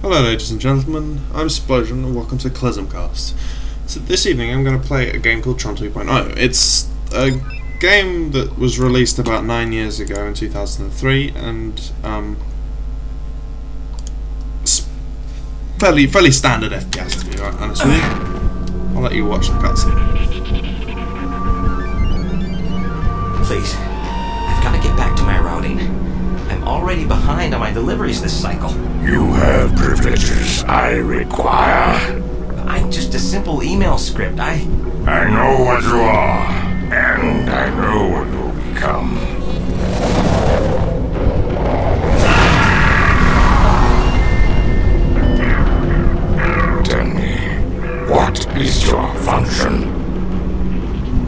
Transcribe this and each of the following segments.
Hello ladies and gentlemen, I'm Splosion and welcome to Clasmcast. So this evening I'm going to play a game called Tron 2.0. It's a game that was released about 9 years ago in 2003 and fairly standard FPS to be honest with you. I'll let you watch the cutscene. Please, I've got to get back to my routing. I'm already behind on my deliveries this cycle. You have privileges I require. I'm just a simple email script. I know what you are, and I know what you'll become. Tell me, what is your function?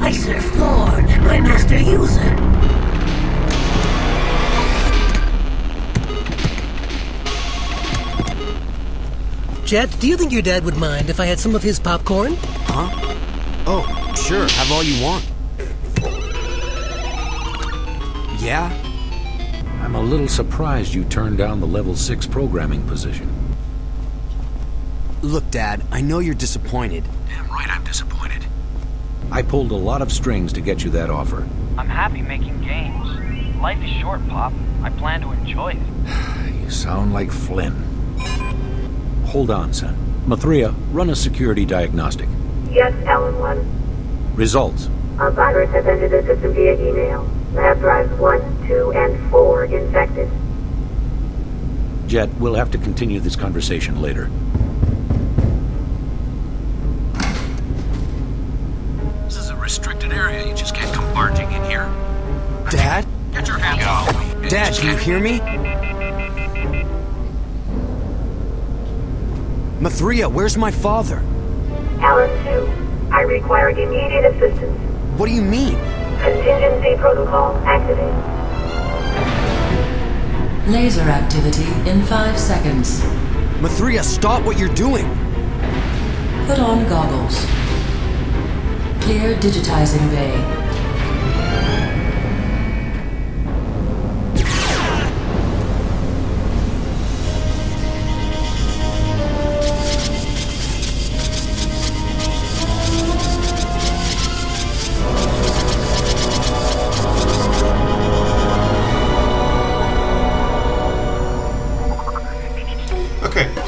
I serve Lord, my master user. Jet, do you think your dad would mind if I had some of his popcorn? Huh? Oh, sure, have all you want. Yeah? I'm a little surprised you turned down the level 6 programming position. Look, Dad, I know you're disappointed. Damn right I'm disappointed. I pulled a lot of strings to get you that offer. I'm happy making games. Life is short, Pop. I plan to enjoy it. You sound like Flynn. Hold on, son. Mathria, run a security diagnostic. Yes, Alan 1. Results. A virus has entered the system via email. Lab drives 1, 2, and 4 infected. Jet, we'll have to continue this conversation later. This is a restricted area. You just can't come barging in here. Dad? Get your hands off me. Dad, can you hear me? Mathria, where's my father? Alan 2, I require immediate assistance. What do you mean? Contingency protocol activated. Laser activity in 5 seconds. Mathria, stop what you're doing! Put on goggles. Clear digitizing bay.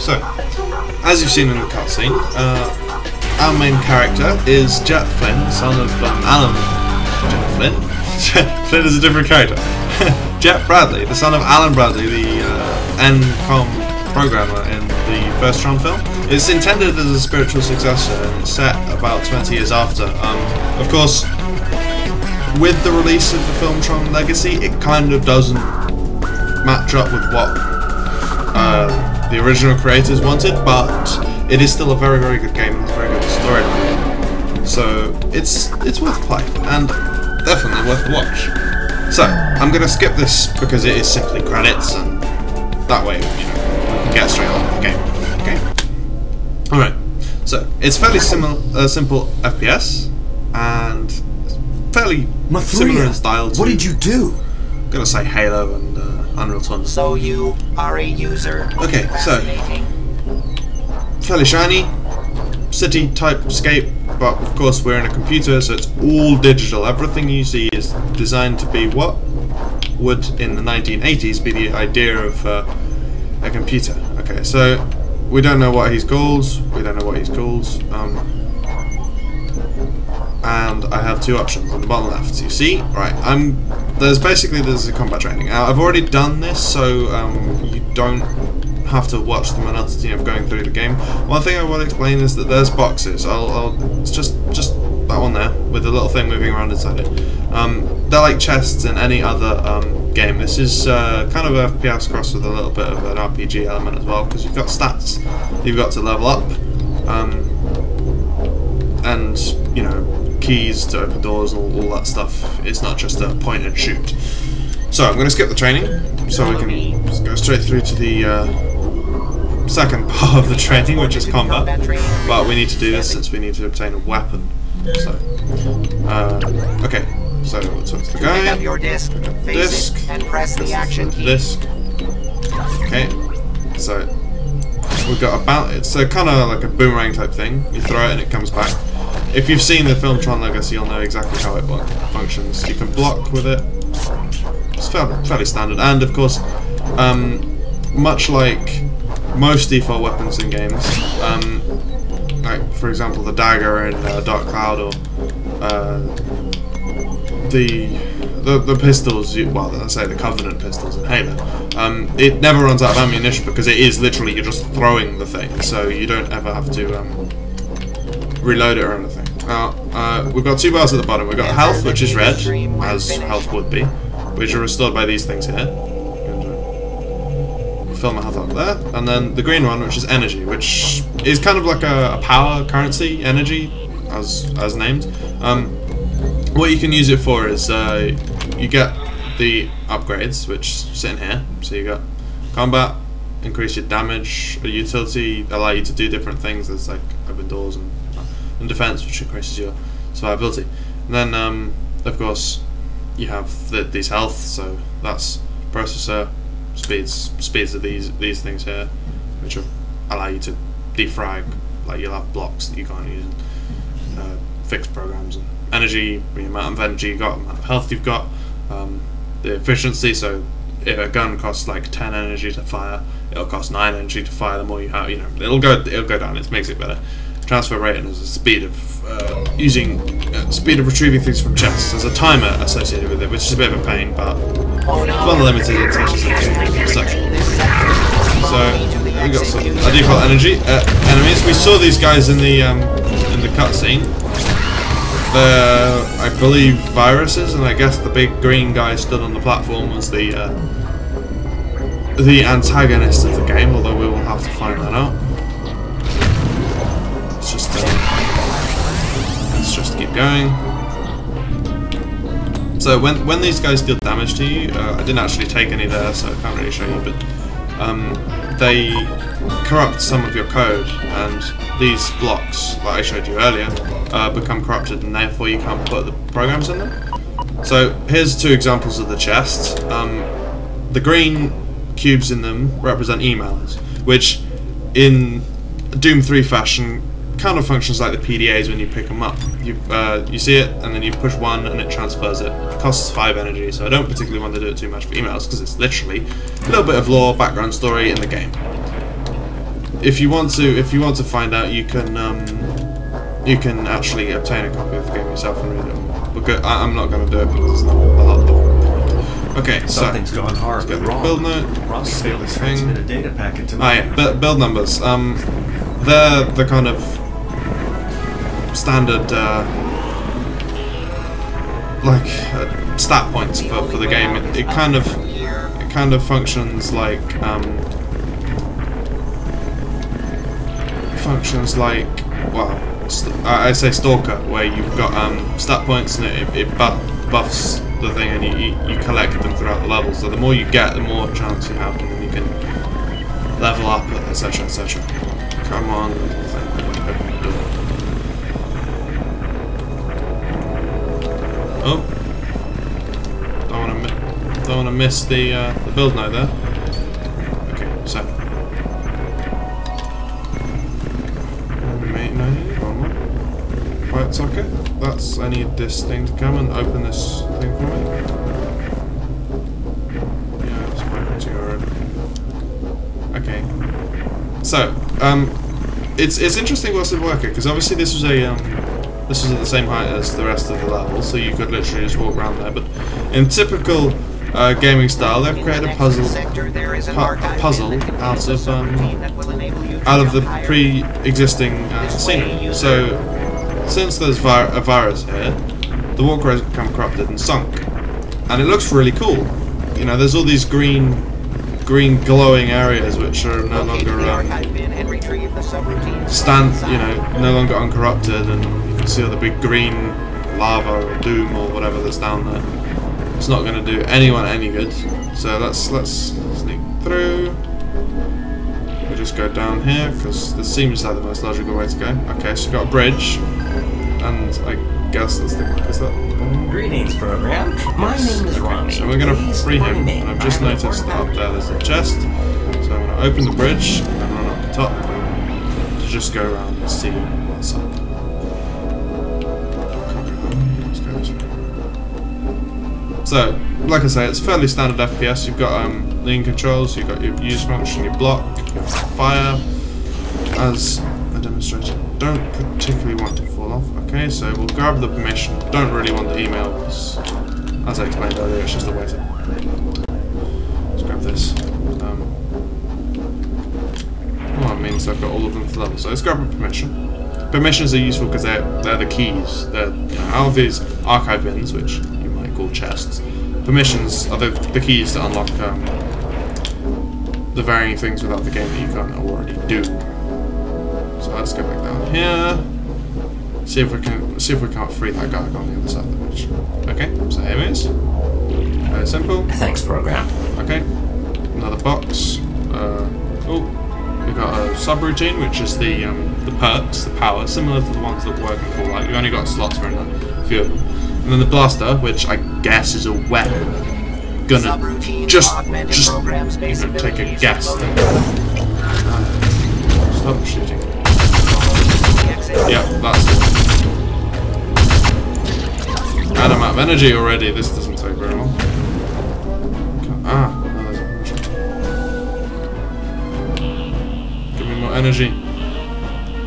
So, as you've seen in the cutscene, our main character is Jet Flynn, son of Alan. Jet Flynn? Flynn is a different character. Jet Bradley, the son of Alan Bradley, the NCOM programmer in the first Tron film. It's intended as a spiritual successor, and it's set about 20 years after. Of course, with the release of the film Tron Legacy, it kind of doesn't match up with what the original creators wanted, but it is still a very, very good game. It's a very good storyline, so it's worth playing and definitely worth a watch. So I'm going to skip this because it is simply credits, and that way, you know, we can get straight on with the game. Okay. All right. So it's fairly simple FPS and fairly similar in style to. What did you do? I'm gonna say Halo and Unreal Tournament. So you are a user. Okay, so fairly shiny, city type scape, but of course we're in a computer, so it's all digital. Everything you see is designed to be what would in the 1980s be the idea of a computer. Okay, so we don't know what he's called. And I have two options on the bottom left. You see, right? There's a combat training. Now, I've already done this, so you don't have to watch the monotony of going through the game. One thing I will explain is that there's boxes. It's just that one there with the little thing moving around inside it. They're like chests in any other game. This is kind of a FPS cross with a little bit of an RPG element as well, because you've got stats you've got to level up, and you know, keys to open doors and all that stuff. It's not just a point and shoot. So I'm going to skip the training so we can just go straight through to the second part of the training, which is combat. But we need to do this since we need to obtain a weapon. So, okay. So we'll talk to the guy. Pick up your disc, face it, and press the action key. Disc. Okay. So we've got it's a kind of like a boomerang type thing. You throw it and it comes back. If you've seen the film Tron Legacy, you'll know exactly how it functions. You can block with it. It's fairly standard, and of course, much like most default weapons in games, like for example the dagger in Dark Cloud, or the pistols, let's say the Covenant pistols in Halo, it never runs out of ammunition because it is literally, you're just throwing the thing, so you don't ever have to reload it or anything. We've got 2 bars at the bottom. We've got health, which is red, as health would be, which are restored by these things here. Fill my health up there. And then the green one, which is energy, which is kind of like a power currency, energy, as named. What you can use it for is you get the upgrades, which sit in here. So you got combat, increase your damage, utility, allow you to do different things. There's like open doors, and defense, which increases your survivability. And then, of course, you have these health. So that's processor, speeds of these things here, which will allow you to defrag. Like you'll have blocks that you can't use, fixed programs, and energy, the amount of energy you got, the amount of health you've got, the efficiency. So if a gun costs like 10 energy to fire, it'll cost 9 energy to fire. The more you have, it'll go down. It makes it better. Transfer rate, and there's a speed of speed of retrieving things from chests. There's a timer associated with it, which is a bit of a pain, but it's one of the limited limitations of the section. So we got some default energy enemies. We saw these guys in the cutscene. They're, I believe, viruses, and I guess the big green guy stood on the platform was the antagonist of the game. Although we will have to find that out. Let's just keep going. So when these guys deal damage to you, I didn't actually take any there, so I can't really show you, but they corrupt some of your code, and these blocks that I showed you earlier become corrupted, and therefore you can't put the programs in them. So here's 2 examples of the chests. The green cubes in them represent emails, which in Doom 3 fashion kind of functions like the PDAs when you pick them up. You see it, and then you push 1 and it transfers it. It costs 5 energy, so I don't particularly want to do it too much for emails because it's literally a little bit of lore, background story in the game. If you want to find out, you can actually obtain a copy of the game yourself and read it. Because I'm not going to do it because it's not a lot of the point. Okay, so something's gone horribly wrong. Build note. Ross failed to transmit a data packet to me. Oh yeah, build numbers. They're the kind of standard stat points for the game. It kind of functions like I say Stalker, where you've got stat points, and it buffs the thing, and you collect them throughout the level. So the more you get, the more chance you have, and then you can level up, etc., etc. Come on, oh, don't want to miss the build note there. Okay, so right socket. I need this thing to come and open this thing for me. Yeah, it's broken already. Okay. So, it's interesting what's it working, because obviously this was at the same height as the rest of the level, so you could literally just walk around there. But in typical gaming style, they've created a puzzle out of the pre-existing scenery. So, since there's a virus here, the walkways become corrupted and sunk, and it looks really cool. There's all these green glowing areas which are no longer no longer uncorrupted, and you can see all the big green lava or doom or whatever that's down there. It's not going to do anyone any good. So let's sneak through. We'll just go down here because this seems like the most logical way to go. Okay, so we've got a bridge, and I guess that's is that? Greetings, program. My name is Ronnie. So we're going to free him, and I've just noticed that up there's a chest. So I'm going to open the bridge and then run up the top. to just go around and see what's up. Let's go this way. So, like I say, it's fairly standard FPS. You've got lean controls, you've got your use function, your block, your fire, as I demonstrated. Don't particularly want to fall off. Okay, so we'll grab the permission. Don't really want the email because, as I explained earlier, it's just a way to. Let's grab this. Well, it means I've got all of them for level. So let's grab a permission. Permissions are useful because they're the keys. They're, you know, out of these archive bins, which you might call chests. Permissions are the keys to unlock the varying things without the game that you can't already do. So let's go back down here. See if we can't free that guy on the other side of the bridge. Okay, so here it is. Very simple. Thanks, program. Okay, another box. Oh, we've got a subroutine, which is the perks, the power, similar to the ones that work in Fallout. You've only got slots for a few of them. And then the blaster, which I guess is a weapon. Gonna just take a guess. Stop shooting. Yeah, that's it. And I'm out of energy already. This doesn't take very long. Ah, no, there's a permission. Give me more energy.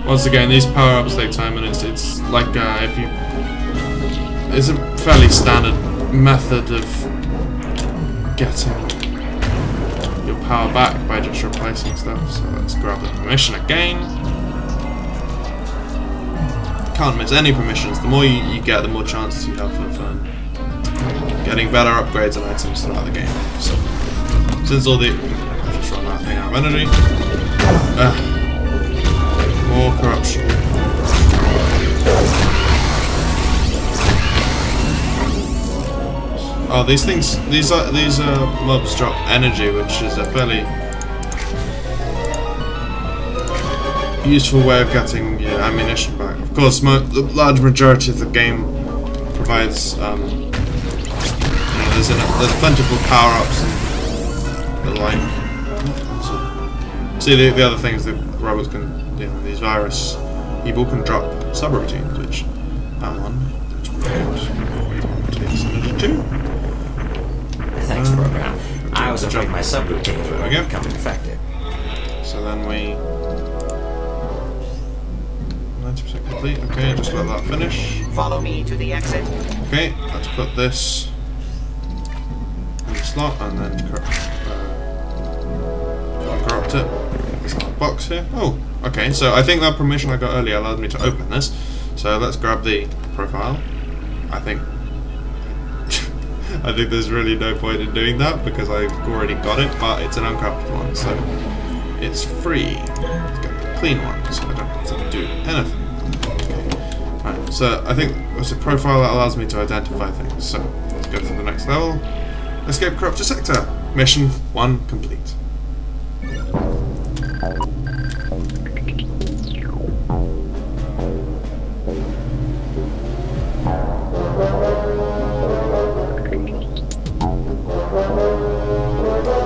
Once again, these power-ups take time, and it's like if you. It's a fairly standard method of getting your power back by just replacing stuff. So let's grab the permission again. Can't miss any permissions. The more you get, the more chances you have of getting better upgrades and items throughout the game. So, since all the... I've just run that thing out of energy. More corruption. Oh, these things... These mobs drop energy, which is a fairly useful way of getting your ammunition back. Of course, the large majority of the game provides, you know, there's plentiful power-ups and the like. See, the other things that robots can, you know, these virus people can drop subroutines, which I'm on, which takes energy too. Thanks, program. I was afraid my subroutines were becoming infected. So then we... 90% complete. Okay, just let that finish. Follow me to the exit. Okay, let's put this in the slot and then corrupt it. This little box here. Oh, okay. So I think that permission I got earlier allowed me to open this. So let's grab the profile. I think there's really no point in doing that because I've already got it, but it's an uncorrupted one, so it's free. Let's get a clean one, so I don't have to do anything. Okay. Right, so I think there's a profile that allows me to identify things. So let's go to the next level. Escape corrupted sector. Mission 1 complete.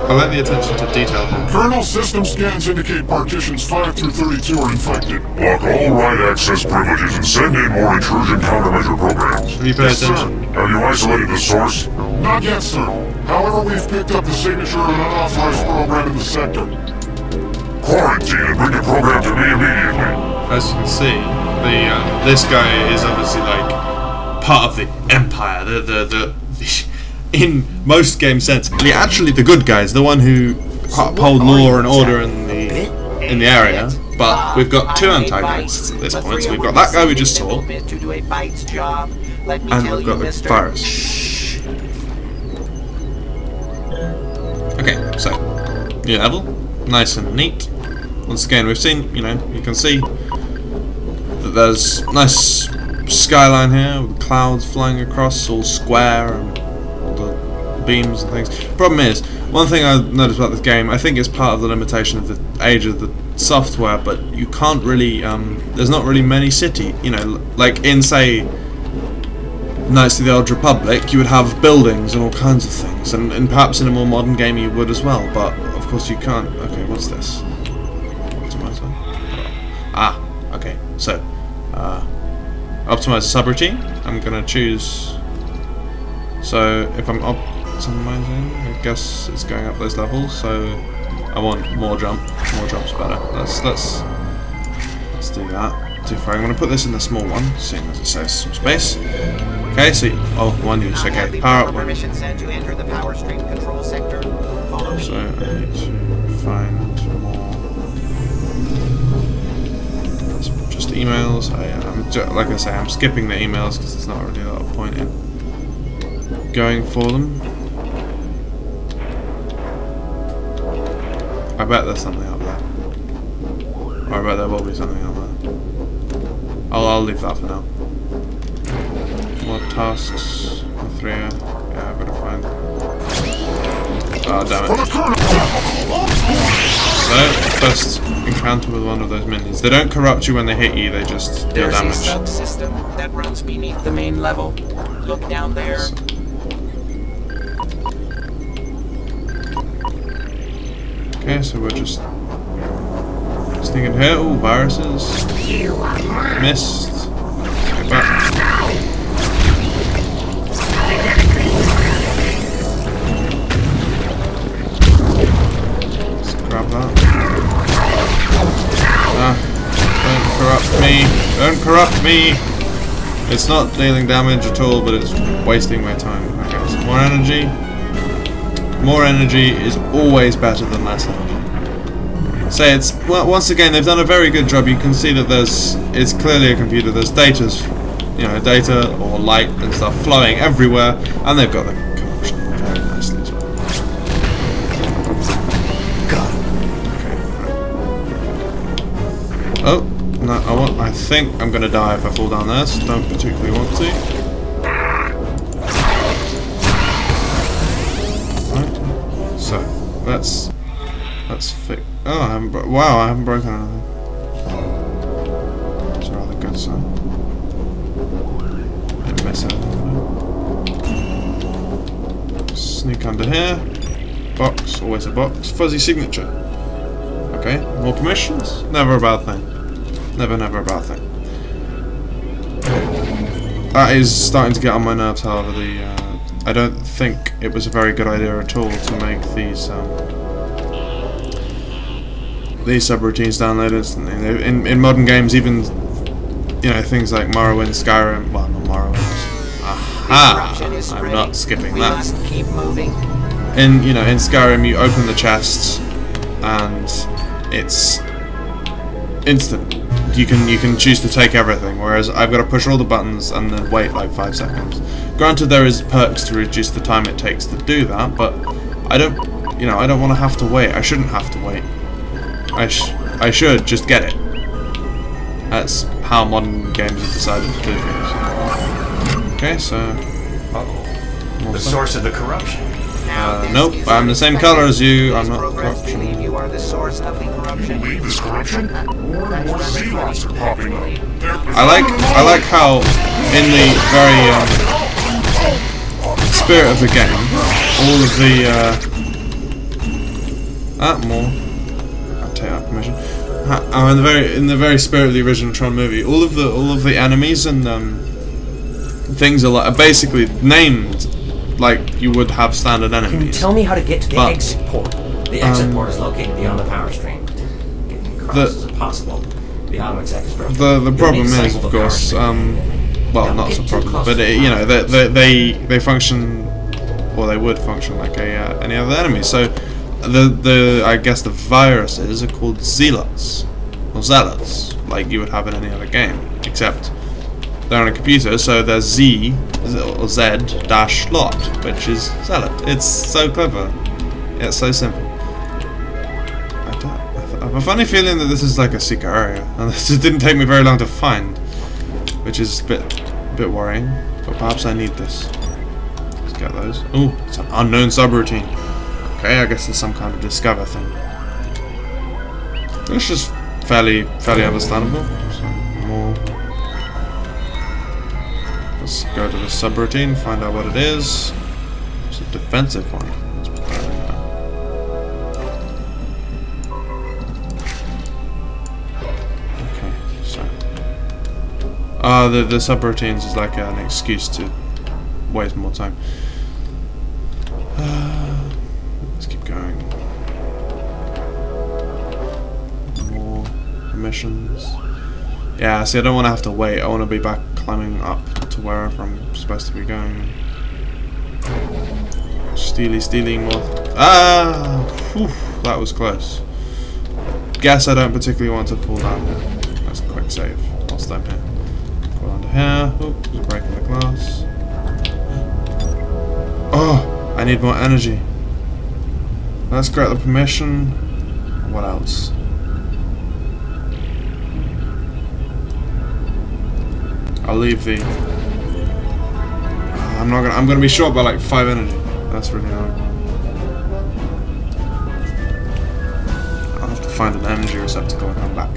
I like the attention to detail here. Kernel system scans indicate partitions 5 through 32 are infected. Block all write access privileges and send in more intrusion countermeasure programs. Have you paid attention? Have you isolated the source? Not yet, sir. However, we've picked up the signature of an unauthorized program in the sector. Quarantine and bring the program to me immediately. As you can see, this guy is obviously like part of the Empire. The in most game sense, actually the good guys, the one who uphold law and order in the area. But we've got two antagonists at this point. So we've got that guy we just saw, and we've got the virus. Okay, so new level, nice and neat. Once again, we've seen, you know, you can see that there's nice skyline here with clouds flying across, all square and all the beams and things. Problem is, one thing I've noticed about this game, I think it's part of the limitation of the age of the software, but you can't really, there's not really many city, you know, like in, say, Knights of the Old Republic, you would have buildings and all kinds of things, and perhaps in a more modern game you would as well, but of course you can't. Okay, what's this? Ah, okay. So, optimize the subroutine. I'm gonna choose. So if I'm optimizing, I guess it's going up those levels. So I want more jump. More jump's better. Let's do that. I'm gonna put this in the small one, seeing as it says some space. Okay, so one use. Okay, power up one. So I need to find more. That's just emails. Like I say, I'm skipping the emails because there's not really a lot of point in going for them. I bet there's something up there. Or I bet there will be something up there. I'll leave that for now. More tasks. Throught. Yeah, I've got to find. Oh, damn it. So, first encounter with one of those minions. They don't corrupt you when they hit you, they just deal damage. There's a subsystem that runs beneath the main level. Look down there. Okay, so we're just sneaking here. Ooh, viruses. Missed. Let's get back. Let's grab that. Ah, don't corrupt me. Don't corrupt me. It's not dealing damage at all, but it's wasting my time. Okay, so more energy. More energy is always better than less energy. Say it's once again they've done a very good job. You can see that it's clearly a computer. There's data or light and stuff flowing everywhere, and they've got the corruption very nicely as well. Got it. Okay. Oh no! I think I'm gonna die if I fall down there. So don't particularly want to. So let's fix. Oh, I haven't wow! I haven't broken anything. It's a rather good sign. Didn't miss anything. Sneak under here. Box, always a box. Fuzzy signature. Okay, more permissions. Never a bad thing. Never a bad thing. That is starting to get on my nerves. However, I don't think it was a very good idea at all to make these subroutines download instantly. In modern games, even things like Morrowind, Skyrim. Well, not Morrowind. Aha! I'm not skipping that. In Skyrim, you open the chest and it's instant. You can choose to take everything, whereas I've got to push all the buttons and then wait like 5 seconds. Granted, there is perks to reduce the time it takes to do that, but I don't want to have to wait. I shouldn't have to wait. I should just get it. That's how modern games have decided to do things. Okay, so the source of the corruption. Nope, I'm the same color as you. I'm not corruption. You are the source of the corruption. You believe this corruption? More and more zealots are popping up. I like how in the very spirit of the game, all of the more. I'll take that permission. In the very spirit of the original Tron movie, all of the enemies and things are basically named like you would have standard enemies. Can you tell me how to get to the exit port? The exit port is located beyond the power stream. Getting across is impossible. The auto-exec is broken. The problem is, of course, well, not so problem, but they function, or they would function like any other enemy. So I guess the viruses are called zealots or zealots, like you would have in any other game, except they're on a computer, so there's Z or Z dash lot, which is zealot. It's so clever. It's so simple. I have a funny feeling that this is like a secret area, and this didn't take me very long to find, which is a bit worrying. But perhaps I need this. Let's get those. Ooh, it's an unknown subroutine. Okay, I guess there's some kind of discover thing. It's just fairly understandable. So more. Let's go to the subroutine, find out what it is. It's a defensive one. Let's put that in there. Okay. Oh, the subroutines is like an excuse to waste more time. Let's keep going. More missions. Yeah, see, I don't want to have to wait. I want to be back climbing up to wherever I'm supposed to be going. Steely more. Ah! Whew, that was close. Guess I don't particularly want to fall down here. That's a quick save whilst I'm here. Go under here. Oops, breaking the glass. Oh! I need more energy. Let's grant the permission. What else? I'll leave the. I'm gonna be short by like 5 energy. That's really annoying. I'll have to find an energy receptacle and come back.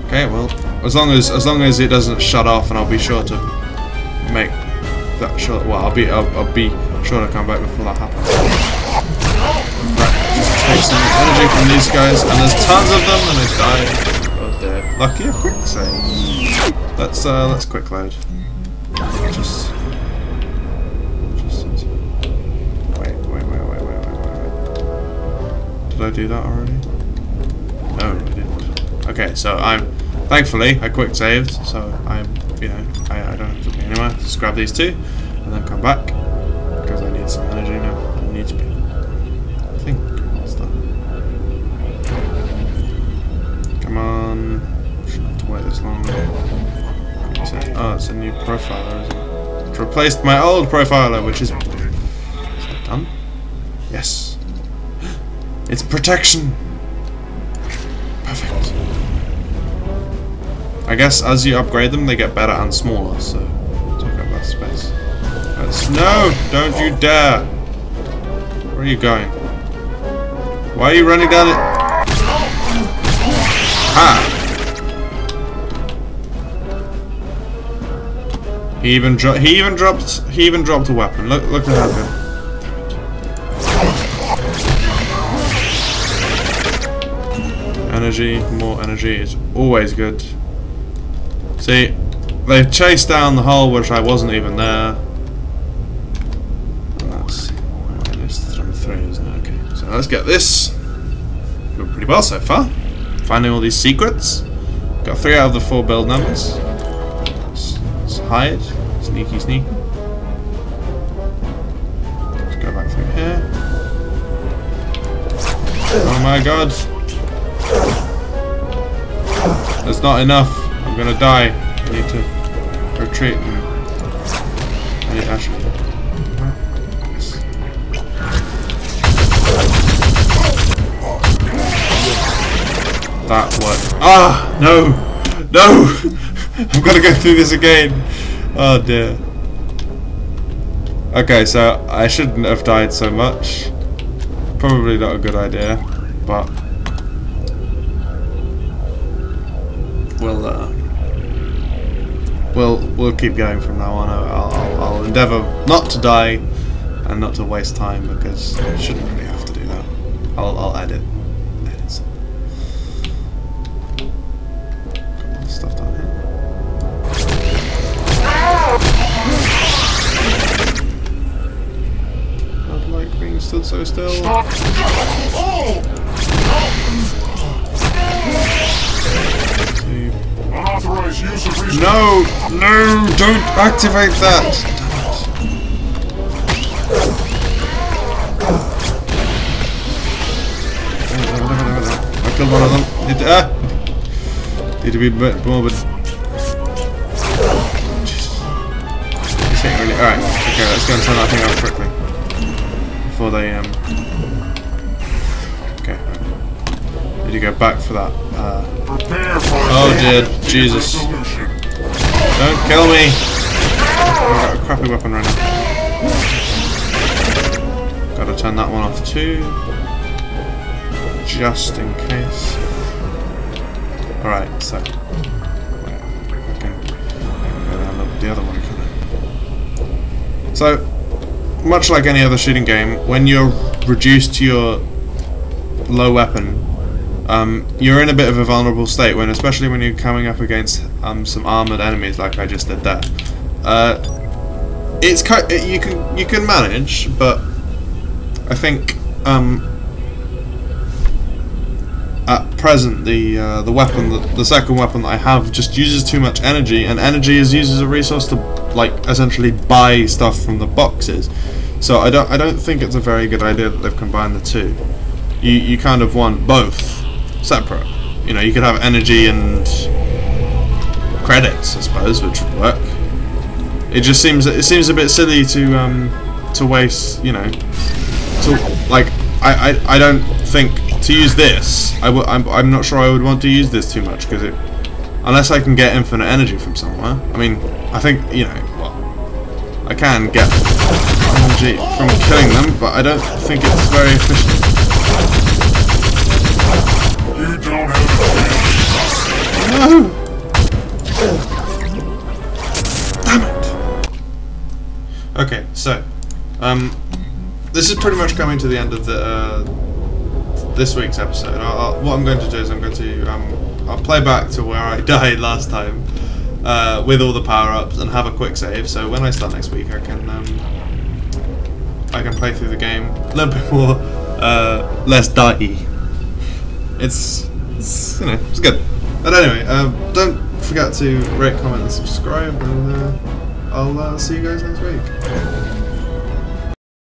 Okay, well, as long as it doesn't shut off, and I'll be sure to make that sure. Well, I'll be sure to come back before that happens. Right, just take some energy from these guys, and there's tons of them, and they die. Oh dear. Lucky a quick save. Let's quick load. Just wait. Did I do that already? No, I didn't. Okay, so thankfully I quick saved, so I don't have to be anywhere. Just grab these two and then come back because I need some energy now. I need to be. I think that's done. Come on. Shouldn't have to wait this long. Oh, it's a new profiler, isn't it? It's replaced my old profiler, which is that done? Yes. It's protection. Perfect. I guess as you upgrade them, they get better and smaller, so take up that space. No! Don't you dare! Where are you going? Why are you running down it? Ah! He even dropped a weapon. Look at that guy. Energy, more energy is always good. See, they've chased down the hole which I wasn't even there. And that's minus 3, isn't it? Okay, so let's get this. Doing pretty well so far. Finding all these secrets. Got 3 out of the 4 build numbers. Let's hide. Sneaky. Let's go back through here. Oh my god. That's not enough. I'm gonna die. I need to retreat. I need actually. That worked. Ah! No! No! I've got to go through this again. Oh dear. Okay, so I shouldn't have died so much. Probably not a good idea, but we'll keep going from now on. I'll endeavour not to die and not to waste time because I shouldn't really have to do that. I'll edit some. Got more stuff down here. I don't like being stood so still. Stop! Unauthorized use of resources. No! No! Don't activate that! I killed one of them. Need to be a bit more, but this ain't really. Alright, okay, let's go and turn that thing off quickly. Before they okay. Need to go back for that. Oh dear, Jesus. Don't kill me! I've got a crappy weapon right now. Gotta turn that one off too. Just in case. Alright, so. I can go down the other one, can I? So, much like any other shooting game, when you're reduced to your low weapon, you're in a bit of a vulnerable state when, especially when you're coming up against some armored enemies like I just did there. You can manage, but I think at present the weapon, the second weapon that I have, just uses too much energy, and energy is used as a resource to like essentially buy stuff from the boxes. So I don't think it's a very good idea that they've combined the two. You kind of want both separate. You know, you could have energy and credits, I suppose, which would work. It just seems a bit silly to waste, you know, I don't think to use this. I'm not sure I would want to use this too much, because unless I can get infinite energy from somewhere. I mean, I think, you know, well, I can get energy from killing them, but I don't think it's very efficient. You don't have No! Damn it! Okay, so this is pretty much coming to the end of this week's episode. What I'm going to do is I'll play back to where I died last time with all the power-ups and have a quick save. So when I start next week, I can play through the game a little bit more less die-y. It's you know, it's good. But anyway, don't forget to rate, comment, and subscribe, and I'll see you guys next week.